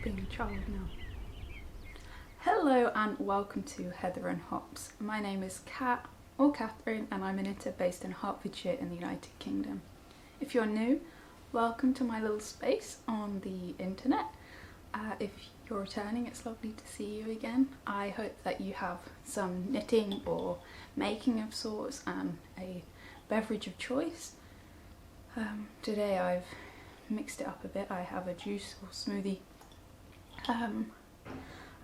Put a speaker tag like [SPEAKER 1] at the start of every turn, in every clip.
[SPEAKER 1] being a child now. Hello and welcome to Heather and Hops. My name is Kat, or Catherine, and I'm a knitter based in Hertfordshire in the United Kingdom. If you're new, welcome to my little space on the internet. If you're returning, it's lovely to see you again. I hope that you have some knitting or making of sorts and a beverage of choice. Today I've mixed it up a bit. I have a juice or smoothie.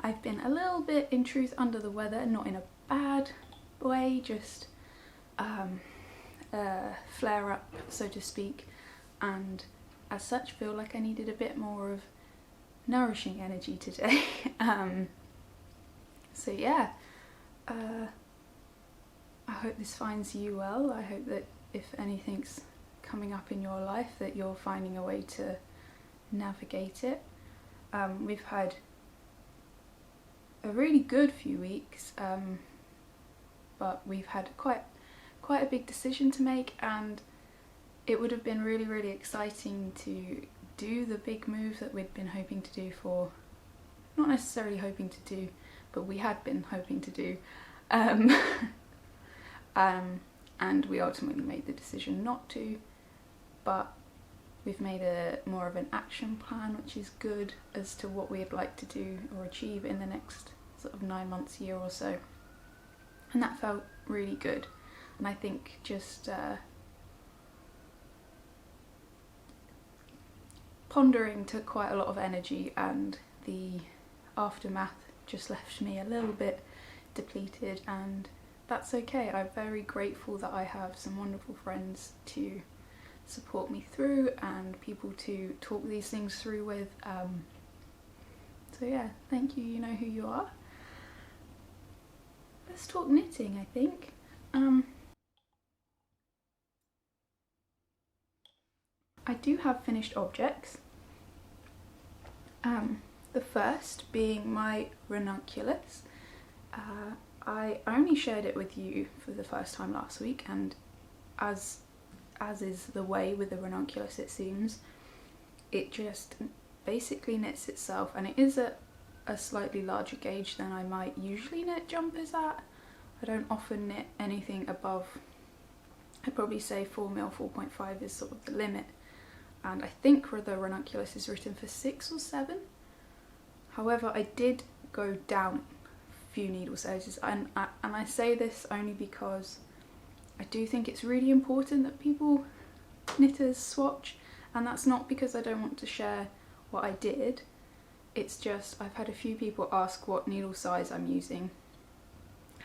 [SPEAKER 1] I've been a little bit, in truth, under the weather, not in a bad way, just flare up, so to speak, and as such feel like I needed a bit more of nourishing energy today. So yeah, I hope this finds you well. I hope that if anything's coming up in your life that you're finding a way to navigate it. We've had a really good few weeks, but we've had quite a big decision to make, and it would have been really exciting to do the big move that we'd been hoping to do for, not necessarily hoping to do, but we had been hoping to do, and we ultimately made the decision not to, but we've made more of an action plan, which is good, as to what we'd like to do or achieve in the next sort of 9 months, year or so. And that felt really good. And I think just pondering took quite a lot of energy, and the aftermath just left me a little bit depleted, and that's okay. I'm very grateful that I have some wonderful friends to support me through and people to talk these things through with. So yeah, thank you, you know who you are. Let's talk knitting, I think. I do have finished objects. The first being my Ranunculus. I only shared it with you for the first time last week, and as is the way with the Ranunculus, it seems, it just basically knits itself, and it is a slightly larger gauge than I might usually knit jumpers at. I don't often knit anything above, I'd probably say 4mm, 4.5 is sort of the limit, and I think the Ranunculus is written for 6 or 7. However, I did go down a few needle sizes, and I say this only because I do think it's really important that knitters swatch, and that's not because I don't want to share what I did, it's just I've had a few people ask what needle size I'm using,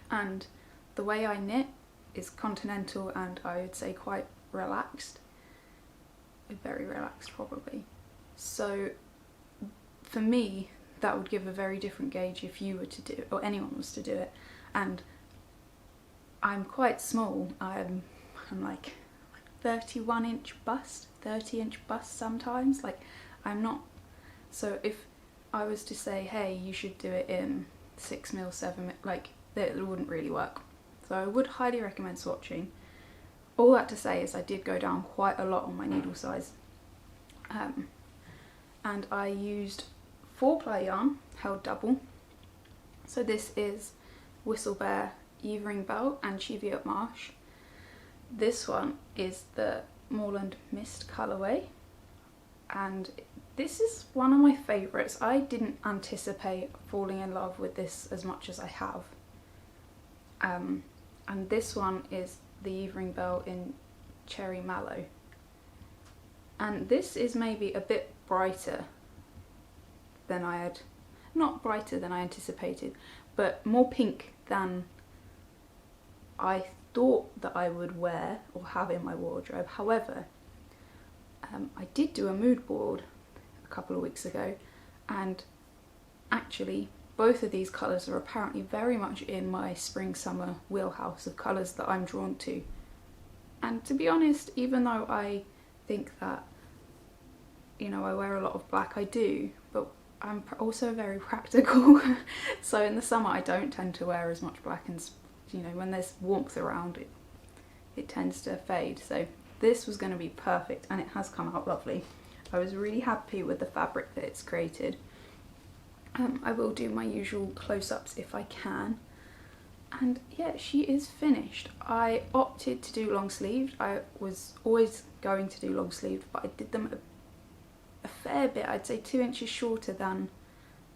[SPEAKER 1] and the way I knit is continental, and I would say quite relaxed, very relaxed probably, so for me that would give a very different gauge if you were to do it, or anyone was to do it, and I'm quite small. I'm like 31-inch bust, 30-inch bust sometimes. Like, I'm not. So if I was to say, hey, you should do it in 6mm, 7mm, like, it wouldn't really work. So I would highly recommend swatching. All that to say is I did go down quite a lot on my needle size. And I used 4-ply yarn, held double. So this is Whistlebear Evering Belt and Cheviot Marsh. This one is the Moorland Mist colourway, and this is one of my favourites. I didn't anticipate falling in love with this as much as I have. And this one is the Evering Belt in Cherry Mallow, and this is maybe a bit brighter than not brighter than I anticipated, but more pink than I thought that I would wear or have in my wardrobe. However, I did do a mood board a couple of weeks ago, and actually both of these colours are apparently very much in my spring-summer wheelhouse of colours that I'm drawn to. And to be honest, even though I think that, you know, I wear a lot of black, I do, but I'm also very practical. So in the summer I don't tend to wear as much black, and you know, when there's warmth around it tends to fade. So this was going to be perfect, and it has come out lovely. I was really happy with the fabric that it's created. I will do my usual close-ups if I can. And yeah, she is finished. I opted to do long sleeved. I was always going to do long sleeved, but I did them a fair bit, I'd say 2 inches shorter than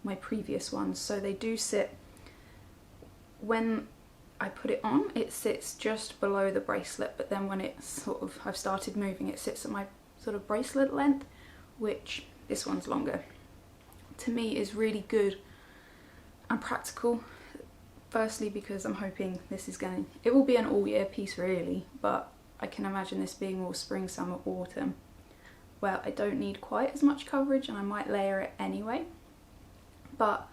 [SPEAKER 1] my previous ones. So they do sit, when I put it on, it sits just below the bracelet, but then when it's sort of, I've started moving, it sits at my sort of bracelet length, which this one's longer. To me is really good and practical. Firstly, because I'm hoping this is going to, it will be an all year piece really, but I can imagine this being more spring, summer, autumn, where I don't need quite as much coverage and I might layer it anyway. But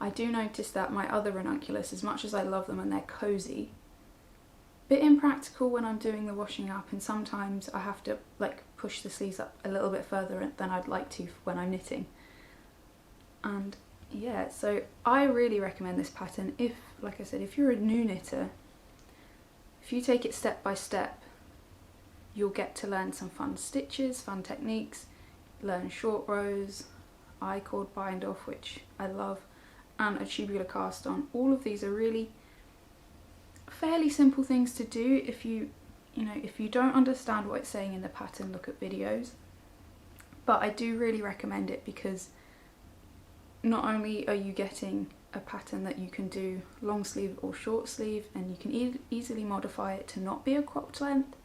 [SPEAKER 1] I do notice that my other ranunculus, as much as I love them and they're cozy, a bit impractical when I'm doing the washing up, and sometimes I have to like push the sleeves up a little bit further than I'd like to when I'm knitting. And yeah, so I really recommend this pattern if, like I said, if you're a new knitter, if you take it step by step, you'll get to learn some fun stitches, fun techniques, learn short rows, I-cord bind off, which I love, and a tubular cast on. All of these are really fairly simple things to do. If you don't understand what it's saying in the pattern, look at videos. But I do really recommend it because not only are you getting a pattern that you can do long sleeve or short sleeve, and you can easily modify it to not be a cropped length,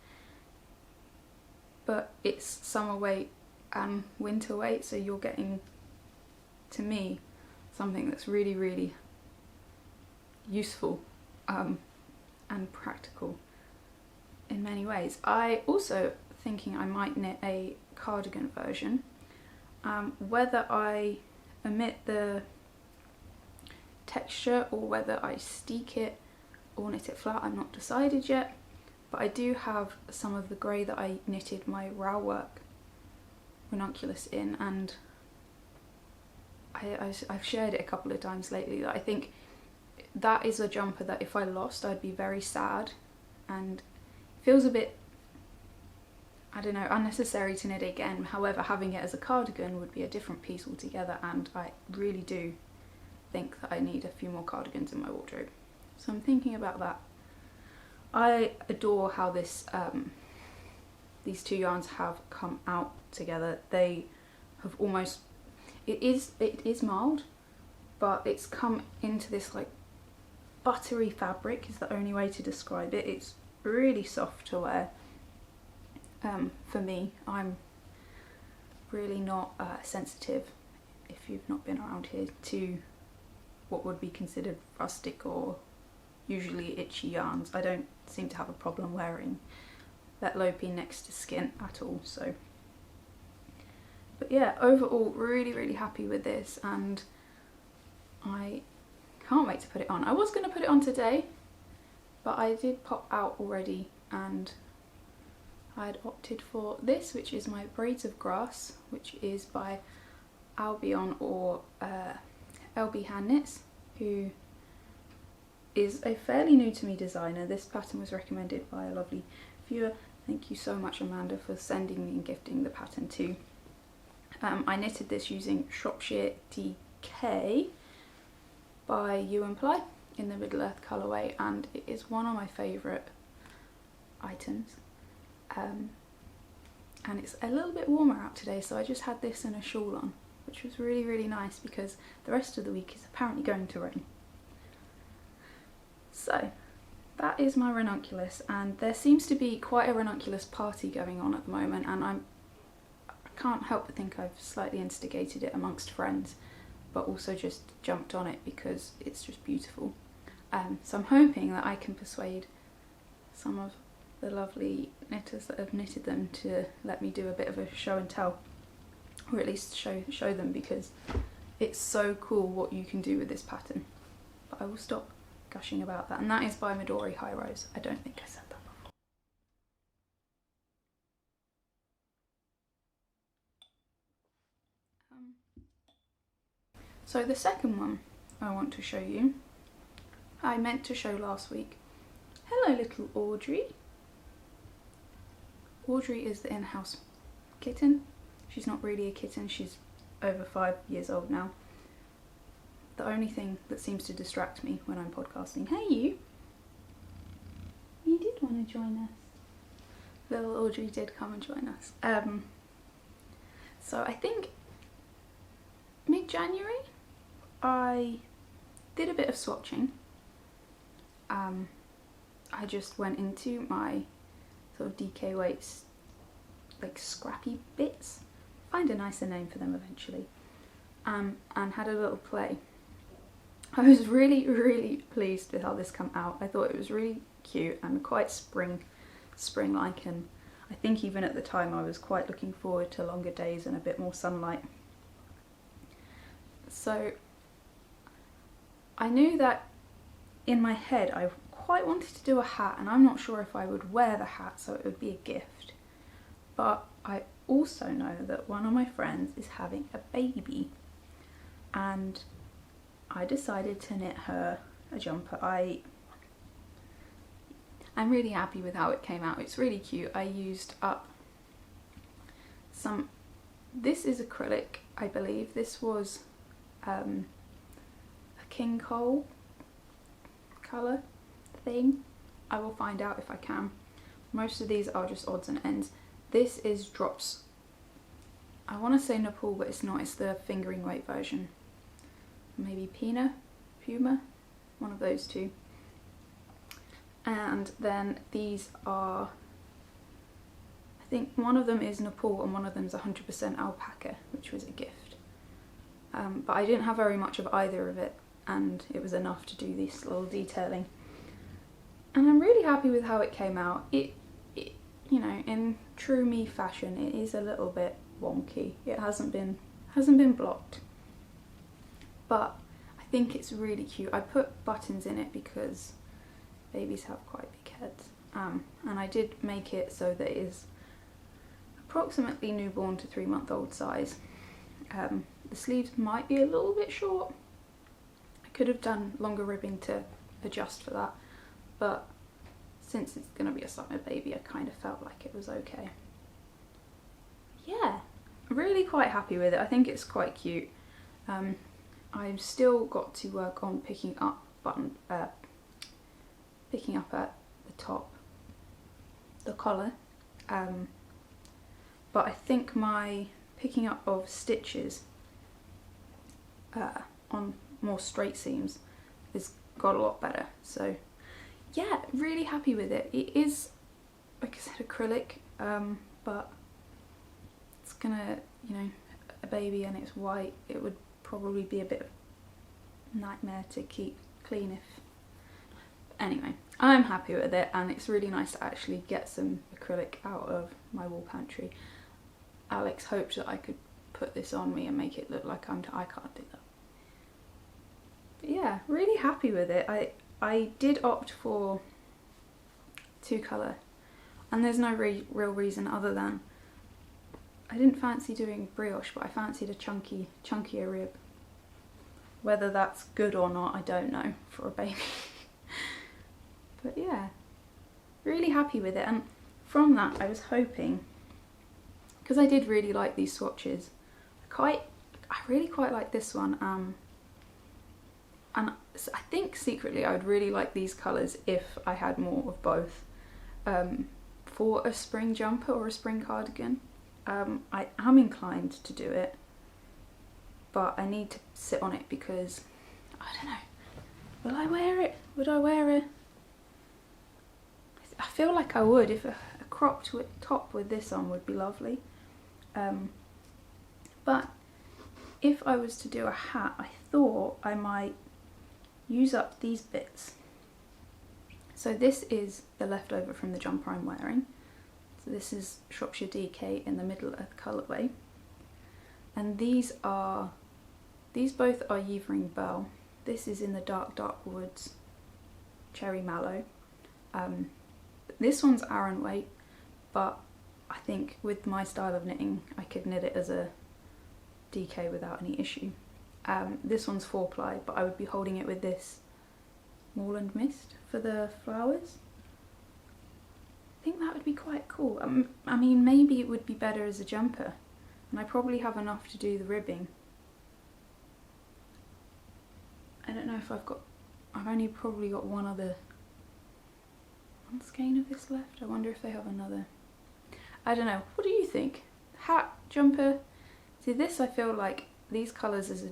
[SPEAKER 1] but it's summer weight and winter weight, so you're getting, to me, something that's really, really useful and practical in many ways. I also thinking I might knit a cardigan version. Whether I omit the texture or whether I steek it or knit it flat, I'm not decided yet, but I do have some of the grey that I knitted my row work ranunculus in, and I've shared it a couple of times lately that I think that is a jumper that if I lost I'd be very sad, and it feels a bit, I don't know, unnecessary to knit it again. However, having it as a cardigan would be a different piece altogether, and I really do think that I need a few more cardigans in my wardrobe. So I'm thinking about that. I adore how this these two yarns have come out together. They have almost, it is mild, but it's come into this like buttery fabric is the only way to describe it. It's really soft to wear. For me, I'm really not sensitive, if you've not been around here, to what would be considered rustic or usually itchy yarns. I don't seem to have a problem wearing that loping next to skin at all. So, but yeah, overall really, really happy with this, and I can't wait to put it on. I was going to put it on today, but I did pop out already, and I'd opted for this, which is my Braids of Grass, which is by Albion, or LB Hand Knits, who is a fairly new to me designer. This pattern was recommended by a lovely viewer. Thank you so much, Amanda, for sending me and gifting the pattern too. I knitted this using Shropshire DK by You and Ply in the Middle Earth colourway, and it is one of my favourite items. And it's a little bit warmer out today, so I just had this and a shawl on, which was really, really nice because the rest of the week is apparently going to rain. So that is my ranunculus, and there seems to be quite a ranunculus party going on at the moment, and I can't help but think I've slightly instigated it amongst friends, but also just jumped on it because it's just beautiful. So I'm hoping that I can persuade some of the lovely knitters that have knitted them to let me do a bit of a show and tell, or at least show them, because it's so cool what you can do with this pattern. But I will stop gushing about that, and that is by Midori High Rose. I don't think I said that before. So the second one I want to show you, I meant to show last week. Hello little Audrey. Audrey is the in-house kitten. She's not really a kitten, she's over 5 years old now. the only thing that seems to distract me when I'm podcasting. Hey you! You did want to join us. Little Audrey did come and join us. So I think mid-January I did a bit of swatching. I just went into my sort of DK weights, like scrappy bits, find a nicer name for them eventually, and had a little play. I was really pleased with how this came out. I thought it was really cute and quite spring-like, and I think even at the time I was quite looking forward to longer days and a bit more sunlight. So I knew that in my head I quite wanted to do a hat, and I'm not sure if I would wear the hat so it would be a gift, but I also know that one of my friends is having a baby, and I decided to knit her a jumper. I'm really happy with how it came out. It's really cute. I used up this is acrylic, I believe. This was a king coal colour thing. I will find out if I can. Most of these are just odds and ends. This is drops. I want to say Nepal, but it's not. It's the fingering weight version. Maybe Puma, one of those two. And then these are, I think one of them is Nepal and one of them is 100% alpaca, which was a gift. But I didn't have very much of either of it, and it was enough to do this little detailing. And I'm really happy with how it came out. It you know, in true me fashion, it is a little bit wonky. It hasn't been blocked, but I think it's really cute. I put buttons in it because babies have quite big heads, and I did make it so that it is approximately newborn to 3-month-old size. The sleeves might be a little bit short. I could have done longer ribbing to adjust for that, but since it's going to be a summer baby, I kind of felt like it was okay. Yeah, really quite happy with it. I think it's quite cute. I've still got to work on picking up at the top, the collar, but I think my picking up of stitches on more straight seams has got a lot better. So yeah, really happy with it. It is, like I said, acrylic, but it's gonna, you know, a baby and it's white, it would probably be a bit of a nightmare to keep clean if... Anyway, I'm happy with it, and it's really nice to actually get some acrylic out of my wall pantry. Alex hoped that I could put this on me and make it look like I can't do that. But yeah, really happy with it. I did opt for 2-colour, and there's no real reason other than I didn't fancy doing brioche, but I fancied a chunkier rib. Whether that's good or not, I don't know for a baby. But yeah, really happy with it. And from that, I was hoping, because I did really like these swatches, I really quite like this one. And I think secretly I would really like these colours if I had more of both, for a spring jumper or a spring cardigan. I am inclined to do it, but I need to sit on it because, I don't know, will I wear it? Would I wear it? I feel like I would. If a cropped top with this on would be lovely. But if I was to do a hat, I thought I might use up these bits. So this is the leftover from the jumper I'm wearing. So this is Shropshire DK in the middle of the colourway. And these both are Yvering Bell. This is in the dark woods, cherry mallow. This one's Aran weight, but I think with my style of knitting I could knit it as a DK without any issue. This one's 4-ply, but I would be holding it with this Moorland Mist for the flowers. I think that would be quite cool. I mean, maybe it would be better as a jumper, and I probably have enough to do the ribbing. don't know if I've only probably got one skein of this left. I wonder if they have another. I don't know. What do you think? Hat, jumper? See, this I feel like these colours as a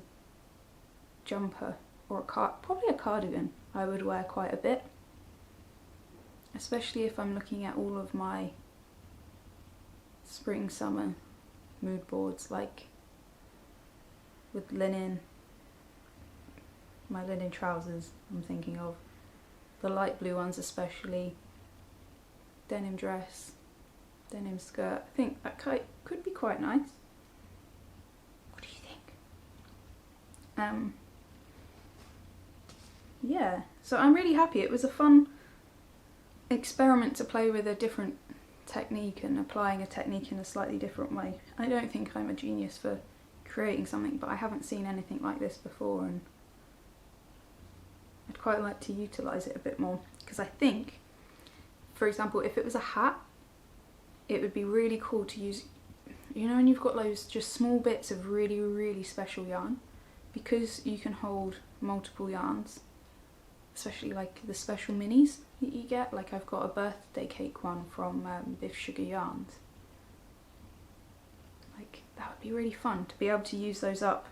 [SPEAKER 1] jumper or probably a cardigan I would wear quite a bit. Especially if I'm looking at all of my spring, summer mood boards, like with linen, my linen trousers I'm thinking of, the light blue ones especially, denim dress, denim skirt. I think that could be quite nice. What do you think? Yeah, so I'm really happy. It was a fun experiment to play with a different technique and applying a technique in a slightly different way. I don't think I'm a genius for creating something, but I haven't seen anything like this before, and I'd quite like to utilise it a bit more, because I think, for example, if it was a hat, it would be really cool to use, you know, when you've got those just small bits of really, really special yarn, because you can hold multiple yarns, especially like the special minis that you get. Like I've got a birthday cake one from Biff Sugar Yarns. Like that would be really fun to be able to use those up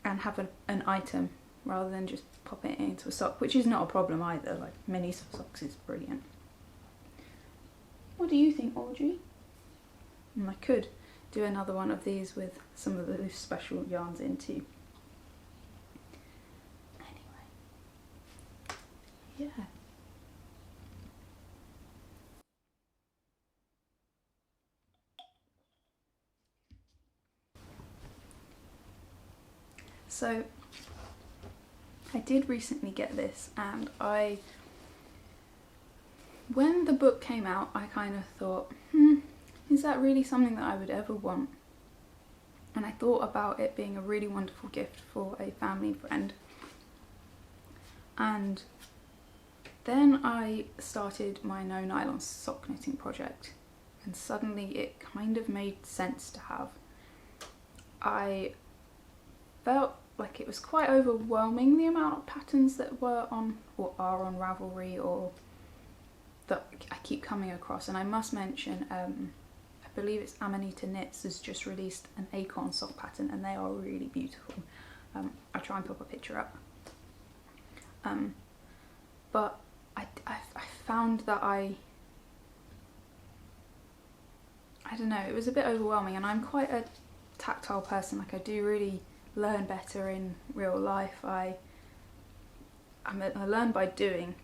[SPEAKER 1] and have an item rather than just popping it into a sock, which is not a problem either. Like mini socks is brilliant. What do you think, Audrey? And I could do another one of these with some of those special yarns in too. Yeah. So I did recently get this, and when the book came out, I kind of thought, is that really something that I would ever want? And I thought about it being a really wonderful gift for a family friend. And then I started my no nylon sock knitting project, and suddenly it kind of made sense to have. I felt like it was quite overwhelming, the amount of patterns that were on or are on Ravelry, or that I keep coming across. And I must mention, I believe it's Amanita Knits has just released an acorn sock pattern, and they are really beautiful. I'll try and pop a picture up. But I found that I don't know, it was a bit overwhelming, and I'm quite a tactile person. Like I do really learn better in real life. I learn by doing.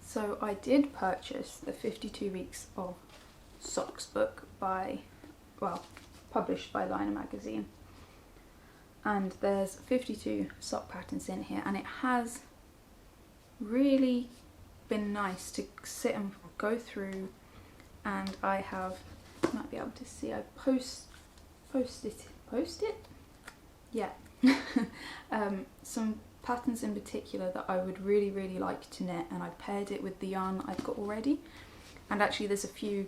[SPEAKER 1] So I did purchase the 52 Weeks of Socks book published by Liner magazine. And there's 52 sock patterns in here, and it has really been nice to sit and go through. And I have, you might be able to see, I post it? Yeah. Some patterns in particular that I would really, really like to knit, and I paired it with the yarn that I've got already. And actually there's a few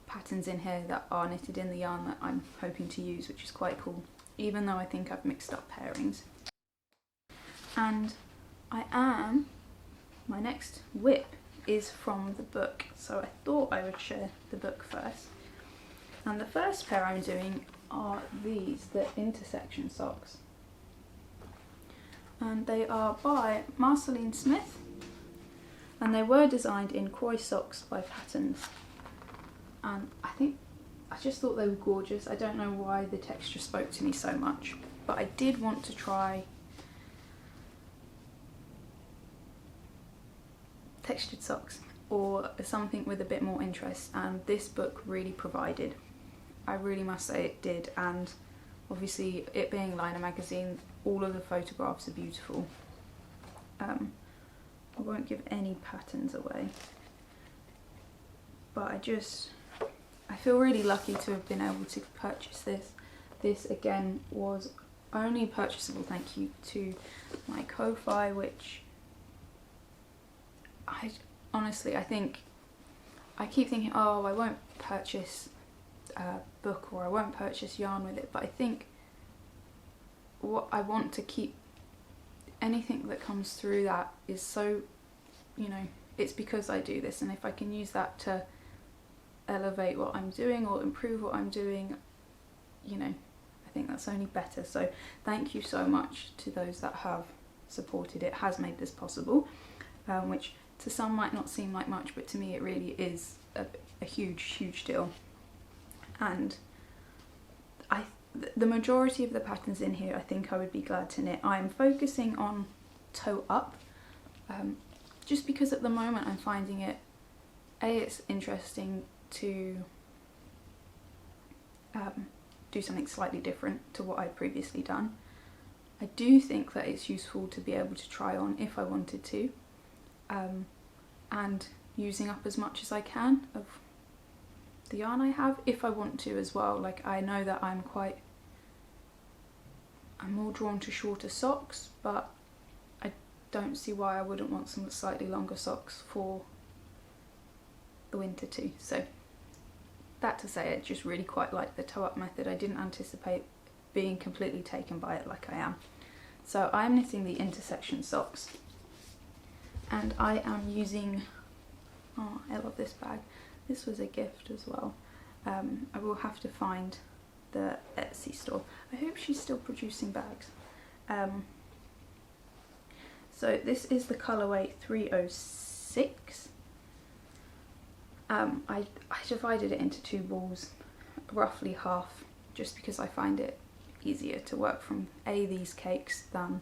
[SPEAKER 1] patterns in here that are knitted in the yarn that I'm hoping to use, which is quite cool, even though I think I've mixed up pairings. And my next whip is from the book, so I thought I would share the book first. And the first pair I'm doing are these, the intersection socks. And they are by Marceline Smith, and they were designed in Croy Socks by Patterns. And I just thought they were gorgeous. I don't know why the texture spoke to me so much, but I did want to try textured socks or something with a bit more interest, and this book really provided. I really must say it did, and obviously it being Liner magazine, all of the photographs are beautiful. I won't give any patterns away, but I feel really lucky to have been able to purchase this. This again was only purchasable thank you to my Ko-Fi, which I keep thinking, oh, I won't purchase a book or I won't purchase yarn with it, but I think what I want to keep anything that comes through that is so, you know, it's because I do this, and if I can use that to elevate what I'm doing or improve what I'm doing, you know, I think that's only better. So thank you so much to those that have supported. It has made this possible, which to some might not seem like much, but to me it really is a huge deal. And the majority of the patterns in here I think I would be glad to knit. I'm focusing on toe up, just because at the moment I'm finding it, it's interesting to do something slightly different to what I'd previously done. I do think that it's useful to be able to try on if I wanted to, and using up as much as I can of the yarn I have if I want to as well. Like, I know that I'm more drawn to shorter socks, but I don't see why I wouldn't want some slightly longer socks for the winter too. So that to say, I just really quite like the toe up method. I didn't anticipate being completely taken by it like I am. So I'm knitting the intersection socks, and I am using, oh, I love this bag. This was a gift as well. I will have to find the Etsy store. I hope she's still producing bags. So this is the colourway 306. I divided it into 2 balls, roughly half, just because I find it easier to work from these cakes than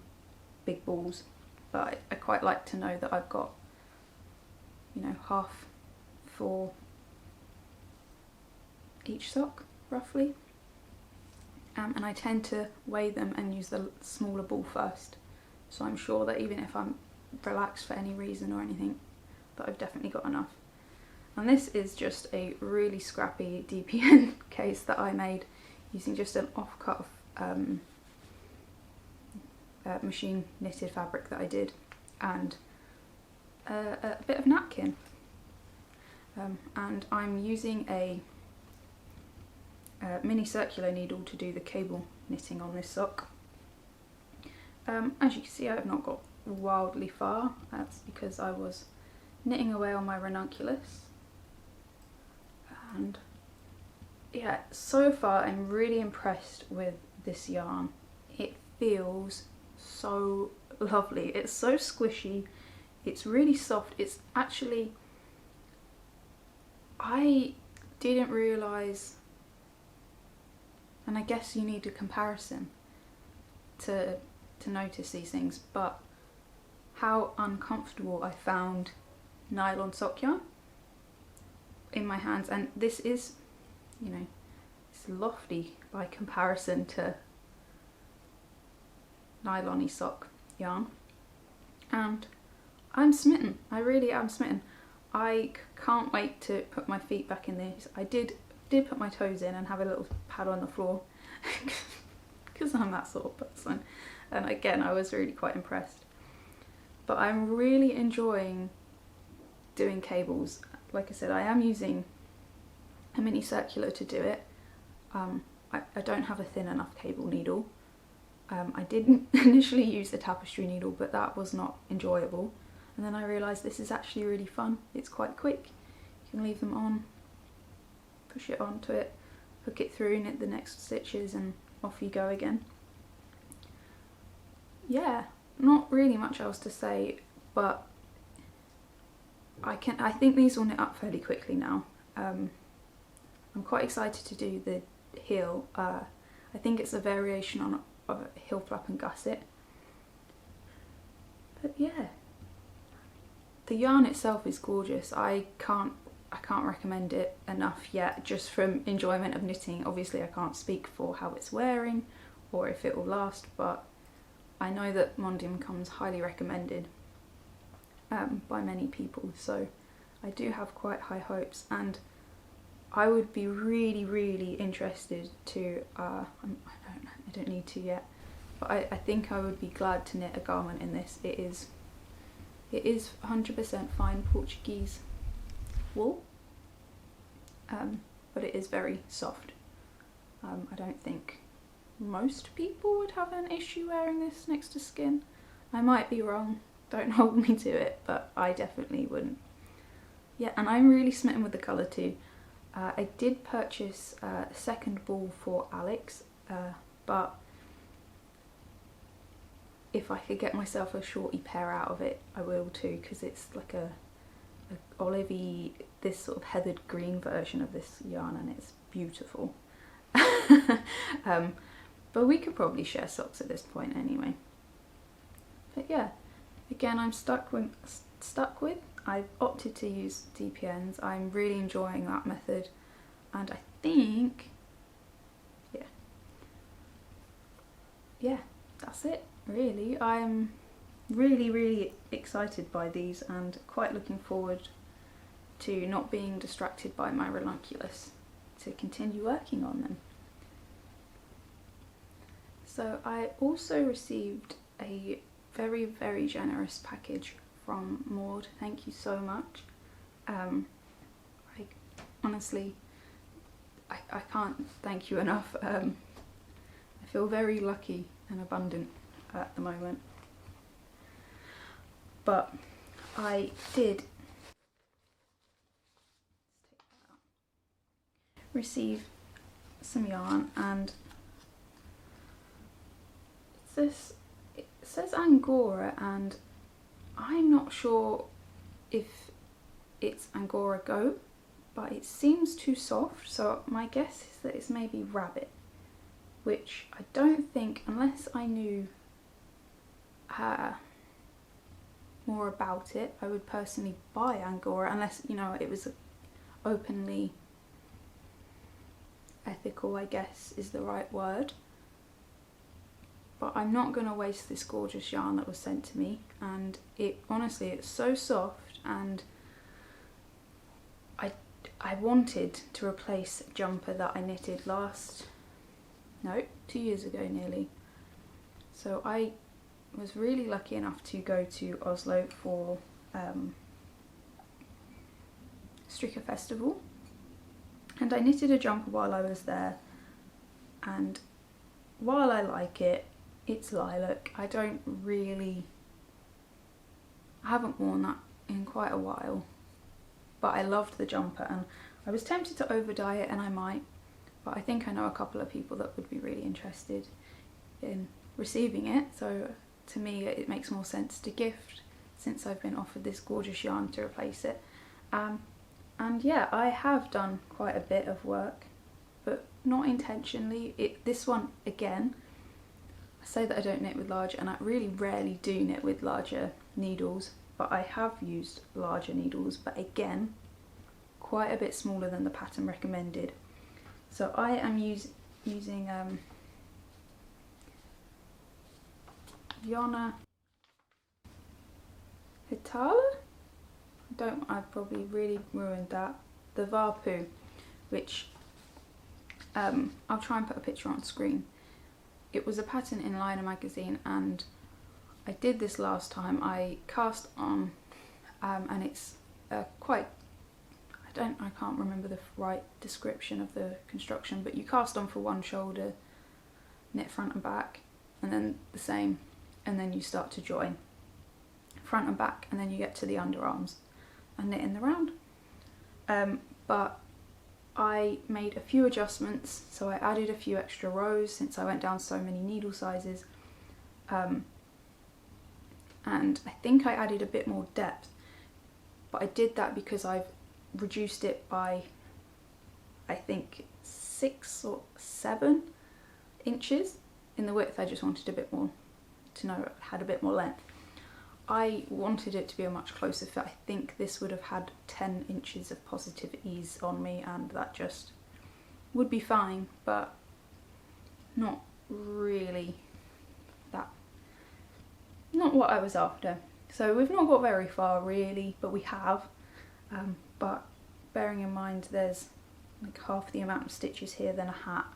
[SPEAKER 1] big balls. But I quite like to know that I've got, you know, half for each sock, roughly. And I tend to weigh them and use the smaller ball first, so I'm sure that even if I'm relaxed for any reason or anything, that I've definitely got enough. And this is just a really scrappy DPN case that I made using just an offcut of machine knitted fabric that I did, and a bit of napkin. And I'm using a mini circular needle to do the cable knitting on this sock. As you can see, I have not got wildly far. That's because I was knitting away on my ranunculus. And yeah, so far I'm really impressed with this yarn. It feels so lovely. It's so squishy. It's really soft. It's actually, I didn't realise, and I guess you need a comparison to notice these things, but how uncomfortable I found nylon sock yarn in my hands. And this is, you know, it's lofty by comparison to nylon-y sock yarn, and I'm smitten. I really am smitten. I can't wait to put my feet back in these. I did put my toes in and have a little pad on the floor because I'm that sort of person, and again I was really quite impressed. But I'm really enjoying doing cables. Like I said, I am using a mini circular to do it. I don't have a thin enough cable needle. I didn't initially use the tapestry needle, but that was not enjoyable, and then I realised this is actually really fun. It's quite quick. You can leave them on, push it onto it, hook it through, knit the next stitches, and off you go again. Yeah, not really much else to say, but I think these will knit up fairly quickly now. I'm quite excited to do the heel. I think it's a variation on of a heel flap and gusset. But yeah, the yarn itself is gorgeous. I can't recommend it enough yet, just from enjoyment of knitting. Obviously I can't speak for how it's wearing or if it will last, but I know that Mondium comes highly recommended by many people, so I do have quite high hopes, and I would be really interested to, I don't need to yet, but I think I would be glad to knit a garment in this. It is 100% fine Portuguese wool, but it is very soft. I don't think most people would have an issue wearing this next to skin, I might be wrong, don't hold me to it, but I definitely wouldn't. Yeah, and I'm really smitten with the colour too. I did purchase a second ball for Alex, but if I could get myself a shorty pair out of it, I will too, because it's like a olivey, this sort of heathered green version of this yarn, and it's beautiful. But we could probably share socks at this point anyway. But yeah, again, I'm stuck with. I've opted to use DPNs. I'm really enjoying that method, and I think, yeah, that's it really. I'm really excited by these and quite looking forward to not being distracted by my ranunculus to continue working on them. So I also received a very generous package from Maud. Thank you so much. Honestly, I can't thank you enough. I feel very lucky and abundant at the moment. But I did receive some yarn, and it says Angora, and I'm not sure if it's Angora goat, but it seems too soft, so my guess is that it's maybe rabbit, which I don't think, unless I knew more about it, I would personally buy Angora, unless, you know, it was openly ethical, I guess is the right word. But I'm not going to waste this gorgeous yarn that was sent to me, and it honestly, it's so soft, and I wanted to replace a jumper that I knitted 2 years ago nearly. So I was really lucky enough to go to Oslo for Stricker Festival, and I knitted a jumper while I was there, and while I like it, it's lilac. I haven't worn that in quite a while, but I loved the jumper, and I was tempted to over dye it, and I might, but I think I know a couple of people that would be really interested in receiving it, so to me it makes more sense to gift, since I've been offered this gorgeous yarn to replace it. And yeah, I have done quite a bit of work, but not intentionally. This one, again, I say that I don't knit with large, and I really rarely do knit with larger needles, but I have used larger needles, but again, quite a bit smaller than the pattern recommended. So I am using Jonna Hitala? I probably really ruined that. The Varpu, which I'll try and put a picture on screen. It was a pattern in Liner magazine, and I did this last time. I cast on, and it's quite, I can't remember the right description of the construction, but you cast on for one shoulder, knit front and back, and then the same, and then you start to join front and back, and then you get to the underarms and knit in the round. But I made a few adjustments, so I added a few extra rows since I went down so many needle sizes, and I think I added a bit more depth, but I did that because I've reduced it by, I think, 6 or 7 inches in the width. I just wanted a bit more to know it had a bit more length. I wanted it to be a much closer fit. I think this would have had 10 inches of positive ease on me, and that just would be fine, but not really not what I was after. So we've not got very far really, but we have. But bearing in mind there's like half the amount of stitches here than a hat.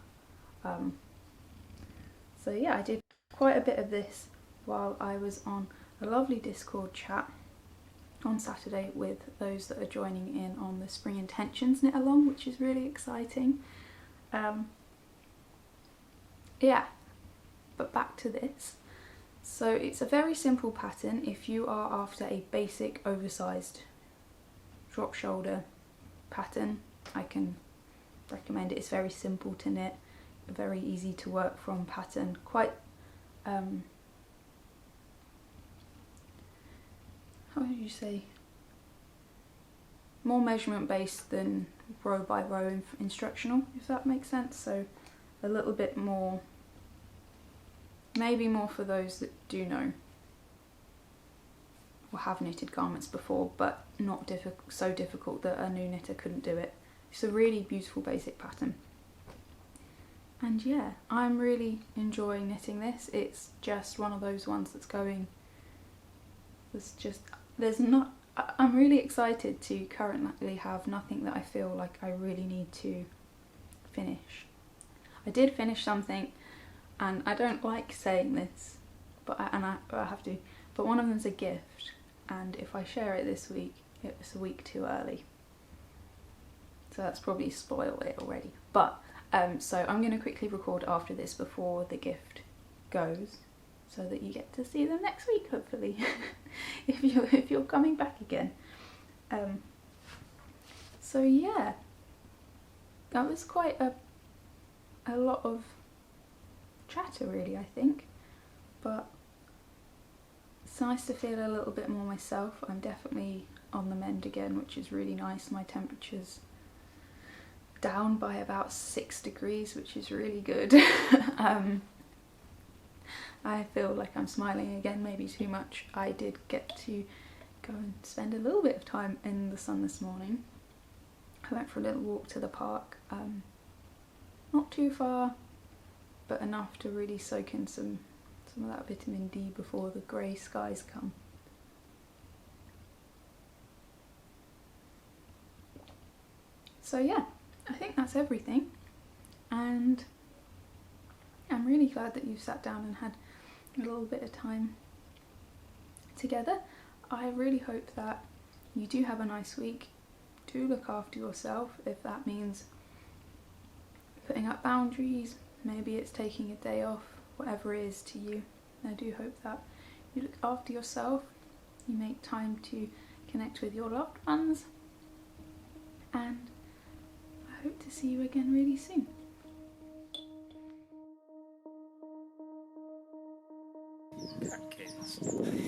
[SPEAKER 1] So yeah, I did quite a bit of this while I was on a lovely Discord chat on Saturday with those that are joining in on the Spring Intentions knit along, which is really exciting. Yeah, but back to this. So it's a very simple pattern if you are after a basic oversized drop shoulder pattern. I can recommend it. It's very simple to knit, a very easy to work from pattern, quite how would you say, more measurement based than row by row instructional, if that makes sense. So a little bit more, maybe more for those that do know or have knitted garments before, but not so difficult that a new knitter couldn't do it. It's a really beautiful basic pattern. And yeah, I'm really enjoying knitting this. It's just one of those ones that's going, I'm really excited to currently have nothing that I feel like I really need to finish. I did finish something, and I don't like saying this, but I have to, but one of them's a gift, and if I share it this week, it was a week too early. So that's probably spoiled it already. But, so I'm going to quickly record after this before the gift goes, so that you get to see them next week, hopefully, if you're coming back again. So yeah, that was quite a lot of chatter really, I think, but it's nice to feel a little bit more myself. I'm definitely on the mend again, which is really nice. My temperature's down by about 6 degrees, which is really good. I feel like I'm smiling again, maybe too much. I did get to go and spend a little bit of time in the sun this morning. I went for a little walk to the park, not too far, but enough to really soak in some of that vitamin D before the grey skies come. So yeah, I think that's everything, and I'm really glad that you've sat down and had a little bit of time together. I really hope that you do have a nice week. Do look after yourself, if that means putting up boundaries, maybe it's taking a day off, whatever it is to you. I do hope that you look after yourself, you make time to connect with your loved ones, and I hope to see you again really soon.
[SPEAKER 2] Cat kids.